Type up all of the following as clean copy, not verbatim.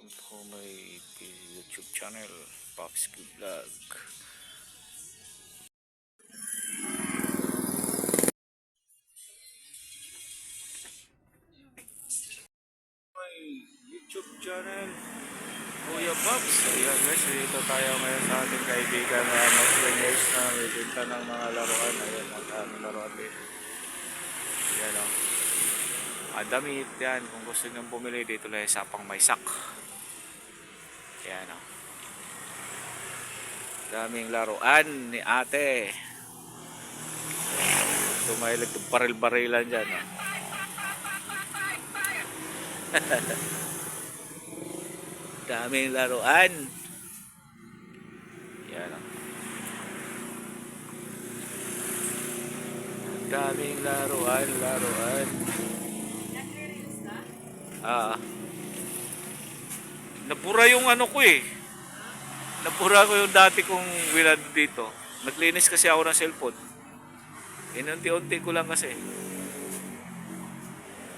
welcome to my YouTube channel, Pops Vlog. My YouTube channel, Kuya Pops. Ayan guys, dito tayo ngayon sa ating kaibigan na Muslimers na may binta ng mga laruan. Ayan, ang daming laruan din. Ayan o. Damit yan, kung gusto nyo bumili dito lang sa Pangmaysak. Ayan o. Daming laruan ni ate. Tumahilig ng baril-barilan dyan o. Daming laruan. Yan o. Daming laruan. Nabura yung ano ko eh. Nabura ko yung dati kong wilad dito. Naglinis kasi ako ng cellphone. Inunti-unti ko lang kasi.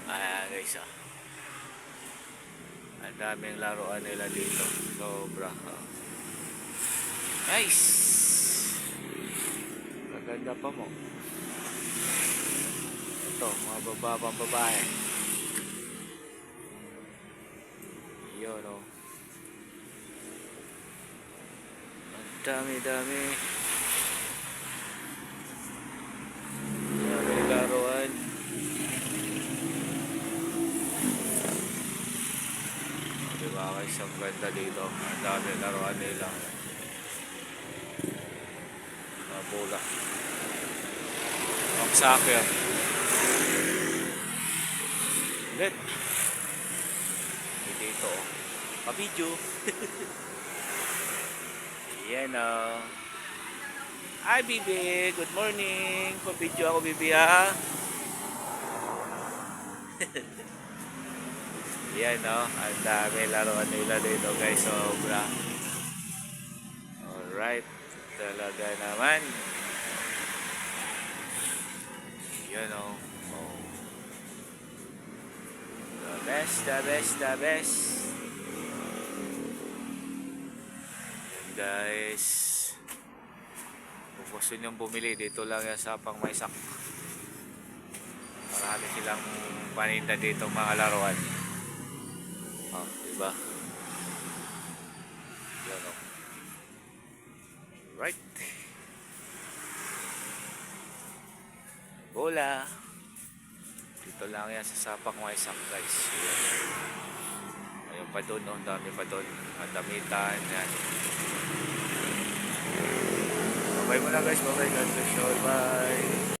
Ayan guys ah. Ang daming laruan nila dito. Sobra. Nice. Maganda pa mo. Ito, mga bababang babae. Yun o. Ang dami-dami. Daming laruan. Diba guys, ang ganda dito. Ang dami laruan nila. Mga bola. Ang soccer. Ulit. Dito oh. Pa-video. Yan o. Hi Bibi. Good morning. Pa-video ako Bibi ha. Yan o. Ang dami laruan nila dito guys. Sobra. Alright. Talaga naman. Yan o. The best. Yan guys. Kung gusto nyo bumili, dito lang yan sa Pangmaysak. Marami silang paninda dito mga laruan. Oh, diba? Yan o. Right. Bola. Dito lang yan sa Pangmaysak guys. Ayun pa doon, no? Dami pa doon. Damitan yan. Bye muna guys. Bye. God bless you. Bye.